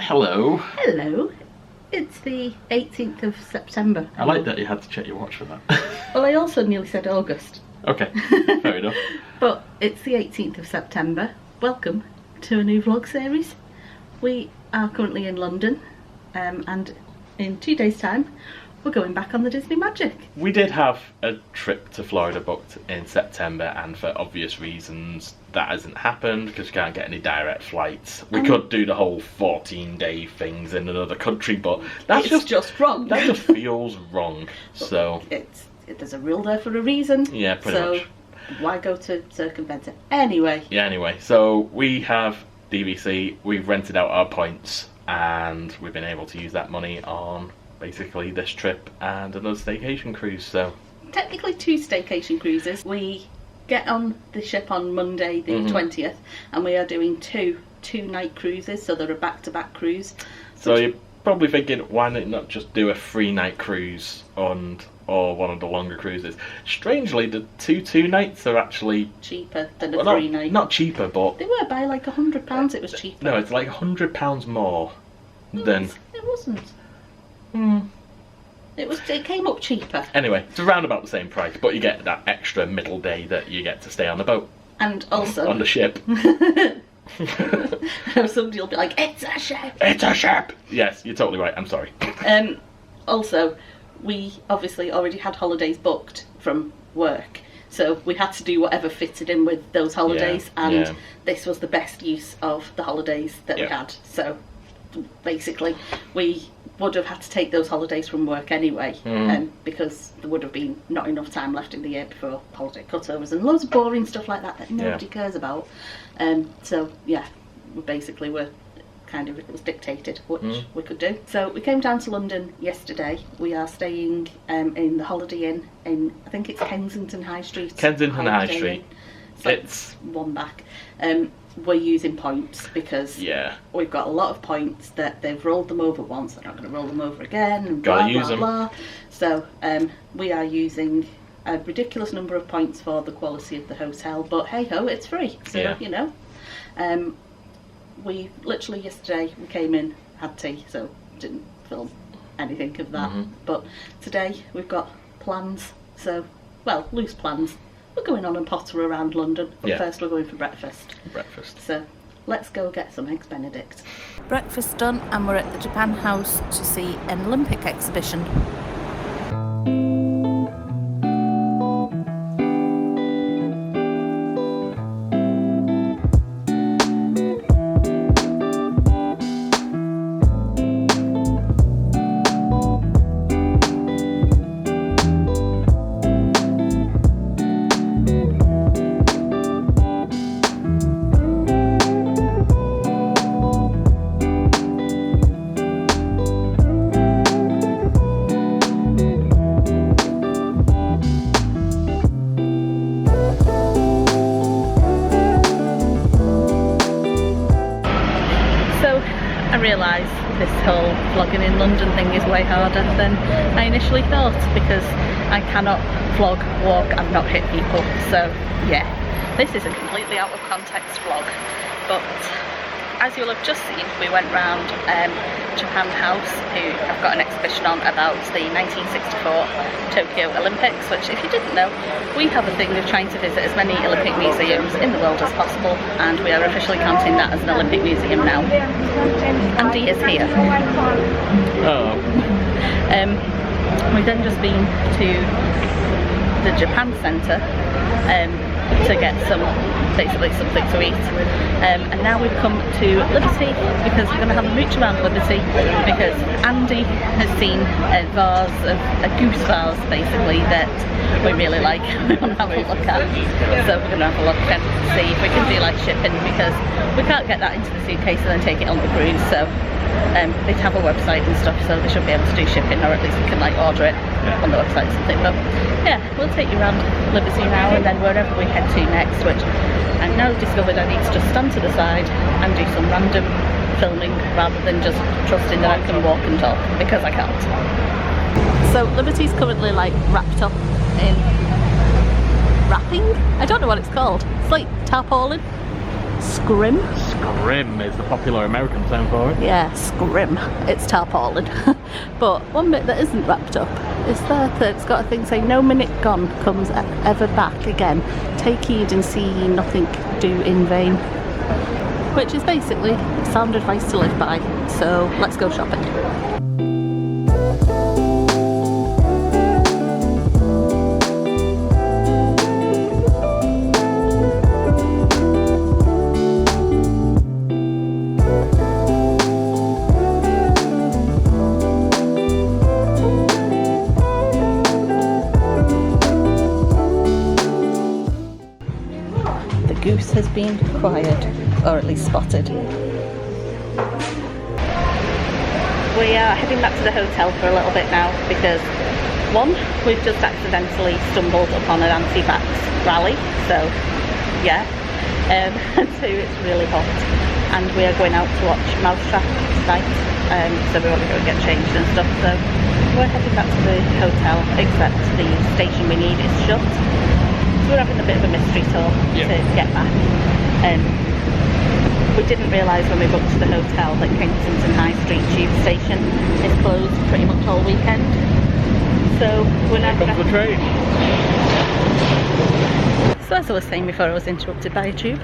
Hello. Hello. It's the 18th of September. I like that you had to check your watch for that. Well, I also nearly said August. Okay, fair enough. But it's the 18th of September. Welcome to a new vlog series. We are currently in London, and in 2 days' time we're going back on the Disney Magic. We did have a trip to Florida booked in September, and for obvious reasons that hasn't happened because you can't get any direct flights. We could do the whole 14-day things in another country, but that's just wrong. That just feels wrong. So there's a rule there for a reason. Yeah, pretty much. Why go to circumvent it? Anyway. Yeah, anyway. So we have DVC, we've rented out our points, and we've been able to use that money on basically this trip and another staycation cruise. So technically 2 staycation cruises. We get on the ship on Monday the 20th, and we are doing two night cruises, so they're a back-to-back cruise. So you're probably thinking, why not just do a 3-night cruise or one of the longer cruises? Strangely, the two nights are actually cheaper than a 3-night. Not cheaper, but they were by like £100. It was cheaper. No, it's like £100 more than. It wasn't. It came up cheaper. Anyway, it's around about the same price, but you get that extra middle day that you get to stay on the boat. And also on the ship. Somebody will be like, "It's a ship! It's a ship!" Yes, you're totally right, I'm sorry. Also, we obviously already had holidays booked from work, so we had to do whatever fitted in with those holidays, and this was the best use of the holidays that we had. So basically, we would have had to take those holidays from work anyway, because there would have been not enough time left in the year before holiday cutovers and loads of boring stuff like that nobody cares about. So yeah, we were kind of, it was dictated which we could do. So we came down to London yesterday. We are staying in the Holiday Inn in, I think it's Kensington High Street. Kensington High Street. So it's one back. We're using points because we've got a lot of points that they've rolled them over once, they're not going to roll them over again, and blah blah. So we are using a ridiculous number of points for the quality of the hotel, but hey ho, it's free, so you know. We literally yesterday we came in, had tea, so didn't film anything of that, but today we've got plans, so, well, loose plans. We're going on and potter around London, but first we're going for breakfast. So let's go get some Eggs Benedict. Breakfast done, and we're at the Japan House to see an Olympic exhibition. I realise this whole vlogging in London thing is way harder than I initially thought, because I cannot vlog, walk and not hit people. So yeah, this is a completely out of context vlog, but as you'll have just seen, we went round Japan House, who have got an exhibition on about the 1964 Tokyo Olympics, which, if you didn't know, we have a thing of trying to visit as many Olympic museums in the world as possible, and we are officially counting that as an Olympic museum now. Andy is here. Oh. We've then just been to the Japan Centre to get basically something to eat, and now we've come to Liberty because we're going to have a mooch around Liberty, because Andy has seen a goose vase basically that we really like. We want to have a look at, so we're going to have a look and see if we can do like shipping, because we can't get that into the suitcase and then take it on the cruise. So they have a website and stuff, so they should be able to do shipping, or at least we can like order it on the website or something. But yeah, we'll take you around Liberty now, and then wherever we head to next, which I've now discovered I need to just stand to the side and do some random filming rather than just trusting that I can walk and talk, because I can't. So Liberty's currently like wrapped up in wrapping? I don't know what it's called. It's like tarpaulin. scrim. Scrim is the popular American term for it. Yeah, scrim. It's tarpaulin. But one bit that isn't wrapped up is there that it's got a thing saying no minute gone comes ever back again. Take heed and see ye nothing do in vain. Which is basically sound advice to live by. So let's go shopping. Goose has been acquired, or at least spotted. We are heading back to the hotel for a little bit now because one, we've just accidentally stumbled upon an anti-vax rally, so yeah, and two, it's really hot and we are going out to watch Mousetrap tonight, so we want to go and get changed and stuff, so we're heading back to the hotel, except the station we need is shut. We're having a bit of a mystery tour to get back. We didn't realise when we booked the hotel that Kensington High Street tube station is closed pretty much all weekend. So we're now going to the train. So as I was saying before I was interrupted by a tube,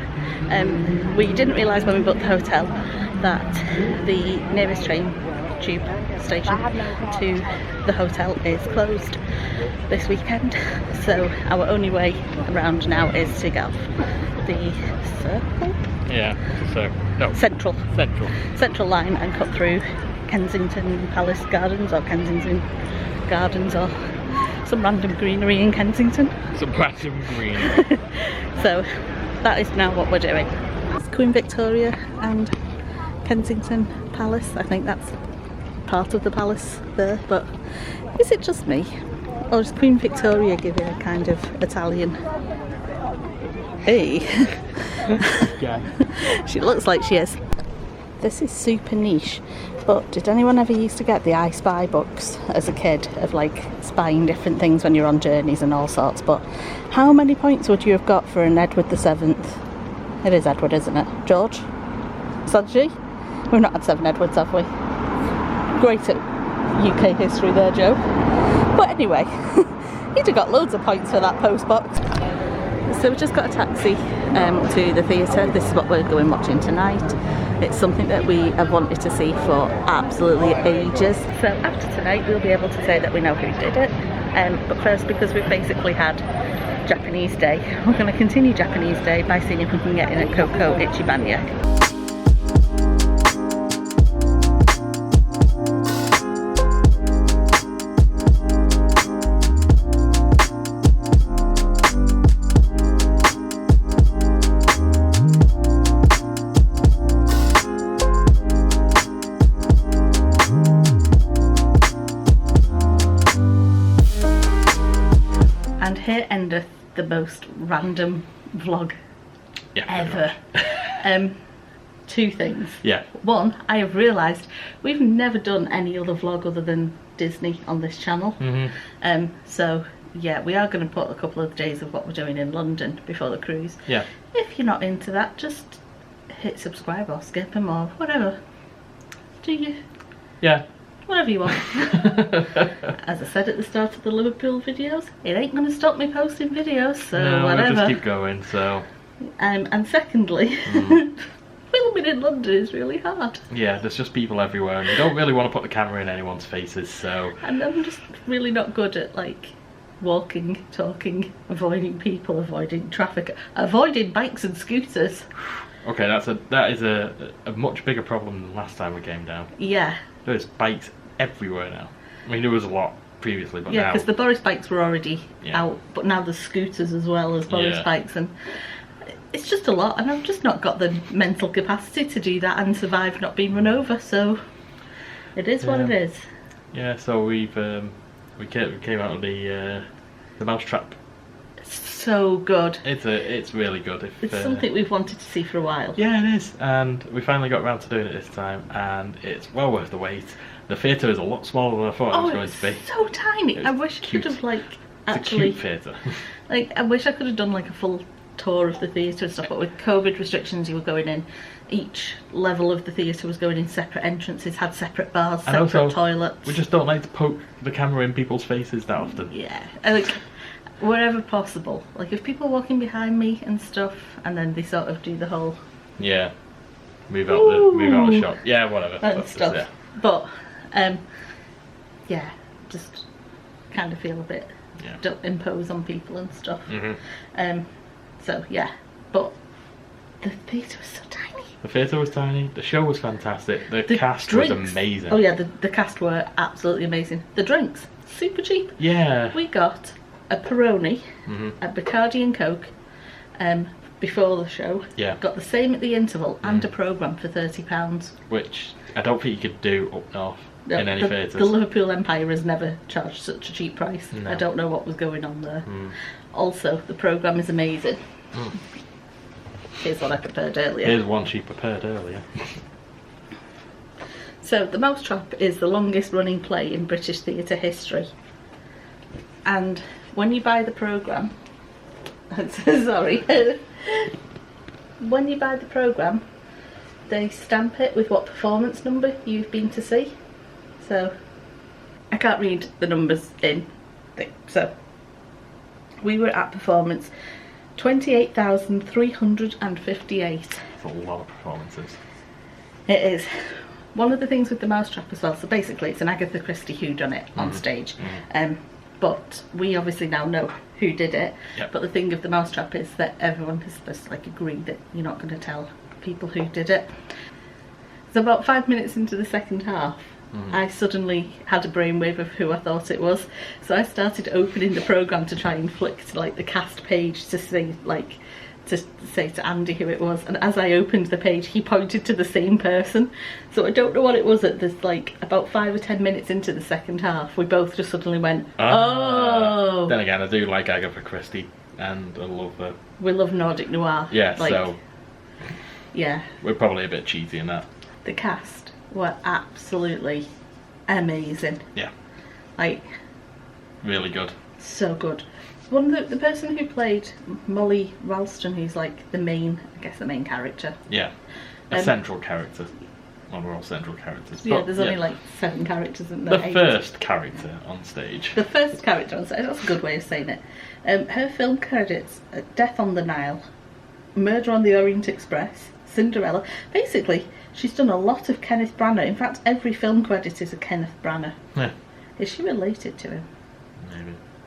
we didn't realise when we booked the hotel that the nearest tube station to the hotel is closed this weekend, so our only way around now is to go the circle? Yeah, so no. Central line and cut through Kensington Palace Gardens or Kensington Gardens or some random greenery in Kensington. Some random greenery. So that is now what we're doing. It's Queen Victoria and Kensington Palace. I think that's part of the palace there, but is it just me? Or does Queen Victoria give it a kind of Italian? Hey! Yeah. She looks like she is. This is super niche, but did anyone ever used to get the I Spy books as a kid of like spying different things when you're on journeys and all sorts? But how many points would you have got for an Edward VII? It is Edward, isn't it? George? Sanji? We've not had 7 Edwards, have we? Great at UK history there, Joe. But anyway, he'd have got loads of points for that post box. So we just got a taxi to the theatre. This is what we're going watching tonight. It's something that we have wanted to see for absolutely ages. So after tonight we'll be able to say that we know who did it. But first, because we've basically had Japanese Day, we're going to continue Japanese Day by seeing if we can get in a Coco Ichibanya. And here endeth the most random vlog ever. 2 things. Yeah. One, I have realised we've never done any other vlog other than Disney on this channel. Mm-hmm. So yeah, we are going to put a couple of days of what we're doing in London before the cruise. Yeah. If you're not into that, just hit subscribe or skip them or whatever. Do you? Yeah. Whatever you want. As I said at the start of the Liverpool videos, it ain't going to stop me posting videos, so no, whatever. We'll just keep going, so... and secondly, filming in London is really hard. Yeah, there's just people everywhere, and you don't really want to put the camera in anyone's faces, so... And I'm just really not good at, like, walking, talking, avoiding people, avoiding traffic, avoiding bikes and scooters. Okay, that is a much bigger problem than last time we came down. Yeah. There's bikes everywhere now. I mean, there was a lot previously, but yeah, now... because the Boris bikes were already out, but now there's scooters as well as Boris bikes, and it's just a lot, and I've just not got the mental capacity to do that and survive not being run over, so it is what it is. Yeah, so we came out of the Mousetrap. So good. It's really good. It's something we've wanted to see for a while. Yeah, it is, and we finally got around to doing it this time, and it's well worth the wait. The theatre is a lot smaller than I thought it was going to be. So tiny. I wish I could have actually. It's a cute theatre. Like, I wish I could have done like a full tour of the theatre and stuff, but with COVID restrictions you were going in, each level of the theatre was going in separate entrances, had separate bars, And separate also, toilets. we just don't like to poke the camera in people's faces that often. Yeah, like wherever possible. Like if people are walking behind me and stuff, and then they sort of do the whole Yeah. Move out the shot. Yeah, whatever. and That's stuff. Just, But yeah, just kind of feel a bit don't impose on people and stuff. So yeah, but the theatre was so tiny. The theatre was tiny, the show was fantastic, the cast drinks was amazing. Oh yeah, the cast were absolutely amazing. The drinks, super cheap. Yeah. We got a Peroni, a Bacardi and Coke before the show. Yeah. Got the same at the interval and a programme for £30. Which I don't think you could do up north No, in any theatres. The Liverpool Empire has never charged such a cheap price. No. I don't know what was going on there. Also, the programme is amazing. Here's what I prepared earlier. Here's one she prepared earlier. So, the Mousetrap is the longest running play in British theatre history. And when you buy the programme... sorry. When you buy the programme, they stamp it with what performance number you've been to see. So, I can't read the numbers in thing. So, we were at performance 28,358. That's a lot of performances. It is. One of the things with the Mousetrap as well, so basically it's an Agatha Christie whodunit on stage. But we obviously now know who did it. Yep. But the thing of the Mousetrap is that everyone is supposed to like agree that you're not going to tell people who did it. So about 5 minutes into the second half, I suddenly had a brainwave of who I thought it was. So I started opening the programme to try and flick to like the cast page to see like to say to Andy who it was, and as I opened the page he pointed to the same person. So I don't know what it was at this like about 5 or 10 minutes into the second half we both just suddenly went, oh. Then again, I do like Agatha Christie and I love her. We love Nordic noir. Yeah, like, so yeah. we're probably a bit cheesy in that. The cast were absolutely amazing. Yeah. Like Really good. so good. One of the person who played Molly Ralston, who's like the main character. Yeah. A central character. Well, we're all central characters. Yeah, but, there's only like 7 characters in there. The first character on stage. The first character on stage, that's a good way of saying it. Her film credits are Death on the Nile, Murder on the Orient Express, Cinderella. Basically, she's done a lot of Kenneth Branagh. In fact, every film credit is a Kenneth Branagh. Yeah. Is she related to him?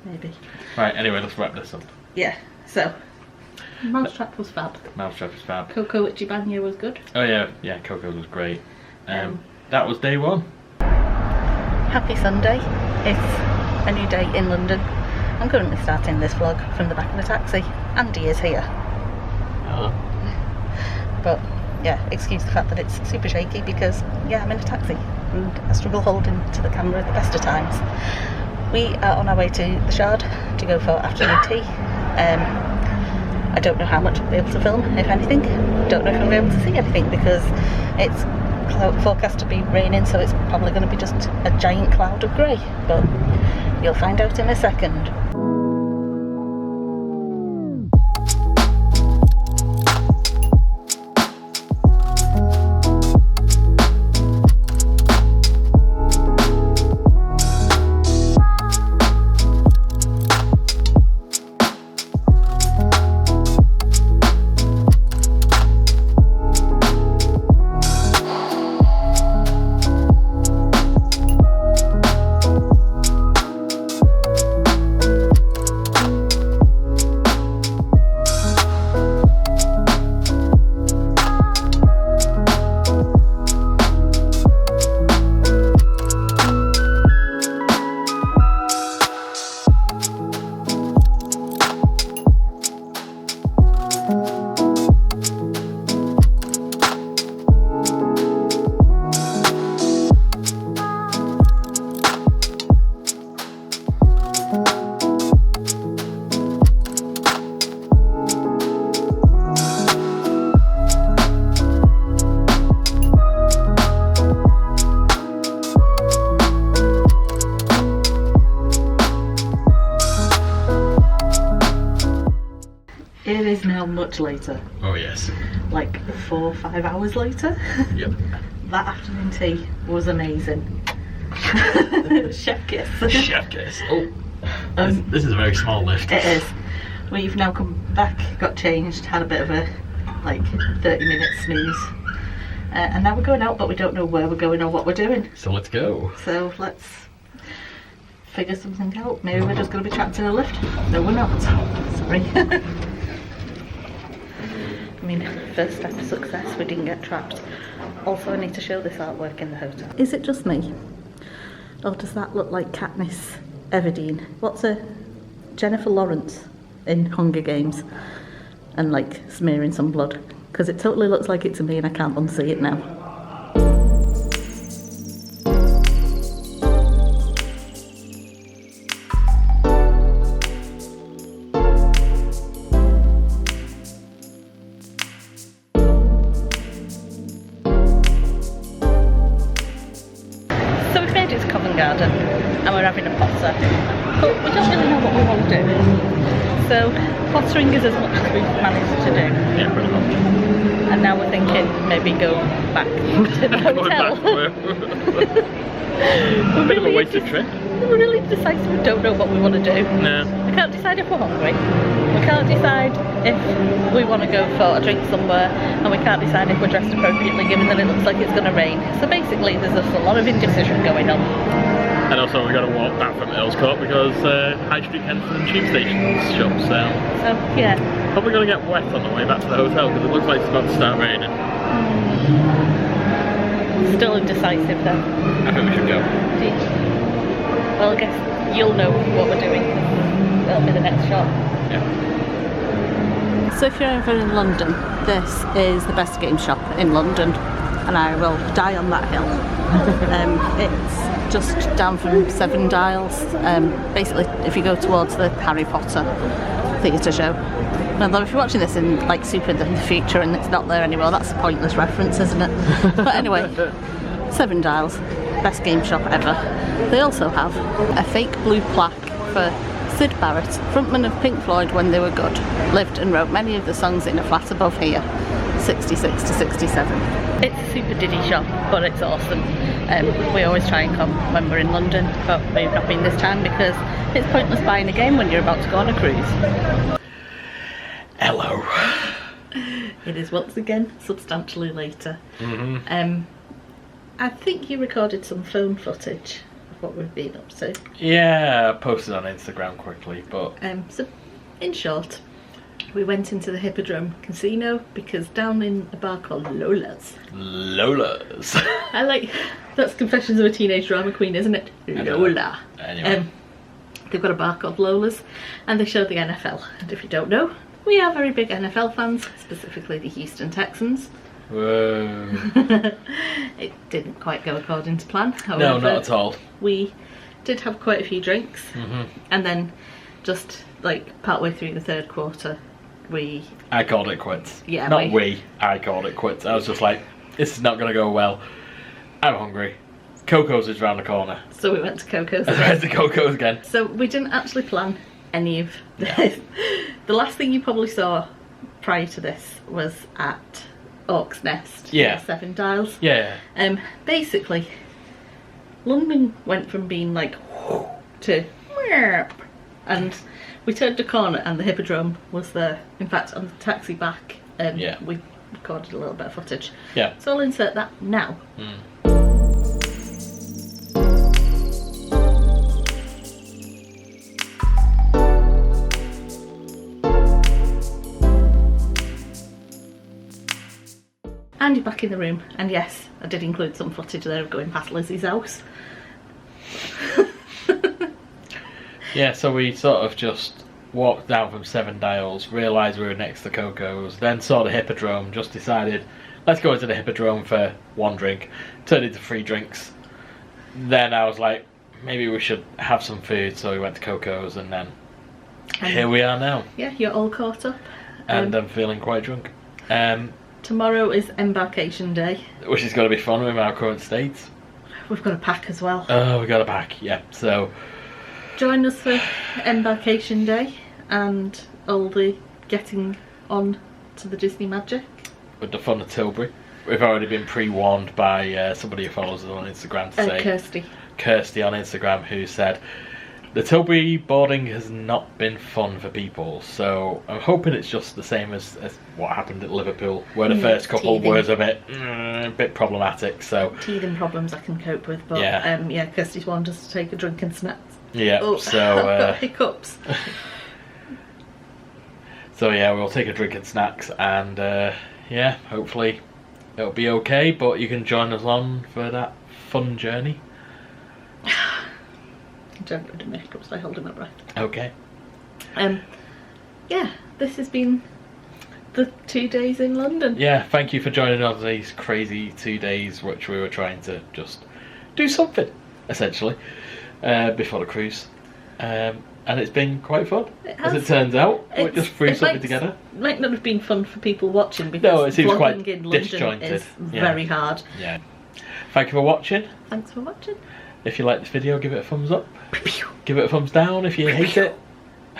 Maybe. Right, anyway, let's wrap this up. Yeah, so Mousetrap was fab. Mousetrap is fab. Coco Ichibanyo was good. Oh yeah, Coco was great. That was day 1. Happy Sunday. It's a new day in London. I'm currently starting this vlog from the back of a taxi. Andy is here. Oh. But yeah, excuse the fact that it's super shaky because yeah, I'm in a taxi and I struggle holding to the camera at the best of times. We are on our way to the Shard to go for afternoon tea. I don't know how much I'll be able to film, if anything. Don't know if I'll be able to see anything because it's forecast to be raining, so it's probably going to be just a giant cloud of grey. But you'll find out in a second. It is now much later. Oh yes. Like 4 or 5 hours later. Yep. That afternoon tea was amazing. Chef kiss. Chef kiss. Oh. This is a very small lift. It is. We've now come back, got changed, had a bit of a 30-minute snooze. And now we're going out, but we don't know where we're going or what we're doing. So let's go. So let's figure something out. Maybe we're just going to be trapped in a lift. No, we're not. Sorry. I mean, first step of success, we didn't get trapped. Also, I need to show this artwork in the hotel. Is it just me? Or does that look like Katniss Everdeen? What's a Jennifer Lawrence in Hunger Games? And like smearing some blood. Because it totally looks like it's me and I can't unsee it now. So we've made it to Covent Garden and we're having a potter, but we don't really know what we want to do. So pottering is as much as we've managed to do. Yeah, pretty much. And now we're thinking maybe go back to the hotel. A bit of a wasted trip. We're really decisive, we don't know what we want to do. No. We can't decide if we're hungry. We can't decide if we want to go for a drink somewhere, and we can't decide if we're dressed appropriately given that it looks like it's going to rain. So basically there's just a lot of indecision going on. And also we've got to walk back from Earls Court because High Street Kensington tube station's shut, so yeah. probably going to get wet on the way back to the hotel because it looks like it's about to start raining. Still indecisive though. I think we should go. Well, I guess you'll know what we're doing. That'll be the next shot. Yeah. So if you're ever in London, this is the best game shop in London, and I will die on that hill. It's just down from Seven Dials. Basically, if you go towards the Harry Potter theatre show. Although if you're watching this in like super in the future and it's not there anymore, that's a pointless reference, isn't it? But anyway, Seven Dials, best game shop ever. They also have a fake blue plaque for Syd Barrett, frontman of Pink Floyd when they were good. Lived and wrote many of the songs in a flat above here, 66 to 67. It's a super diddy shop, but it's awesome. We always try and come when we're in London, but we've not been this time because it's pointless buying a game when you're about to go on a cruise. Hello. It is once again substantially later. Mm-hmm. I think you recorded some phone footage of what we've been up to. Yeah, I posted on Instagram quickly, but So in short, we went into the Hippodrome Casino because down in a bar called Lola's. Lola's. I like, that's Confessions of a Teenage Drama Queen, isn't it? Lola. Anyway. They've got a bar called Lola's and they show the NFL. And if you don't know, we are very big NFL fans, specifically the Houston Texans. Whoa. It didn't quite go according to plan. However, No, not at all. We did have quite a few drinks, Mm-hmm. and then just like partway through the third quarter, I called it quits. Yeah, I called it quits. I was just like, this is not going to go well. I'm hungry. Coco's is round the corner. So we went to Coco's I went to Coco's again. So we didn't actually plan any of this. Yeah. The last thing you probably saw prior to this was at Orc's Nest. Yeah. Seven Dials. Yeah. Basically, London went from being like to and we turned a corner and the Hippodrome was there. In fact, on the taxi back, we recorded a little bit of footage. Yeah. So I'll insert that now. And you're back in the room, and yes, I did include some footage there of going past Lizzie's house. Yeah, so we sort of just walked down from Seven Dials, realised we were next to Coco's, then saw the Hippodrome, just decided, let's go into the Hippodrome for one drink. Turned into 3 drinks. Then I was like, maybe we should have some food, so we went to Coco's, and then here we are now. Yeah, you're all caught up. And I'm feeling quite drunk. Tomorrow is embarkation day. Which is going to be fun with our current states. We've got a pack as well. Oh, we got a pack, yeah. So join us for embarkation day and all the getting on to the Disney magic. With the fun of Tilbury. We've already been pre-warned by somebody who follows us on Instagram to say... Kirsty on Instagram, who said, the Tilbury boarding has not been fun for people, so I'm hoping it's just the same as what happened at Liverpool, where the first couple was a bit problematic. So teething problems I can cope with, but Kirsty's wanted us to take a drink and snacks. Yeah, so I've got hiccups. So yeah, we'll take a drink and snacks, and hopefully it'll be okay. But you can join us on for that fun journey. Don't get rid of my hiccups by holding my breath. Okay. This has been the 2 days in London. Yeah, thank you for joining us these crazy 2 days, which we were trying to just do something, essentially, before the cruise. And it's been quite fun, as it turns out. We just threw something together. It might not have been fun for people watching, because it seems quite vlogging in London disjointed. is very hard. Yeah. Thank you for watching. Thanks for watching. If you like this video, give it a thumbs up. Give it a thumbs down if you hate it.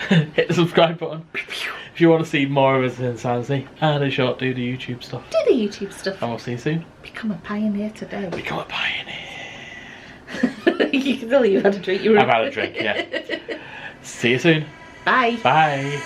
Hit the subscribe button. If you want to see more of us in Insanity, and in short, do the YouTube stuff. Do the YouTube stuff. And we'll see you soon. Become a pioneer today. Become a pioneer. You can tell you've had a drink. I've had a drink, yeah. See you soon. Bye. Bye.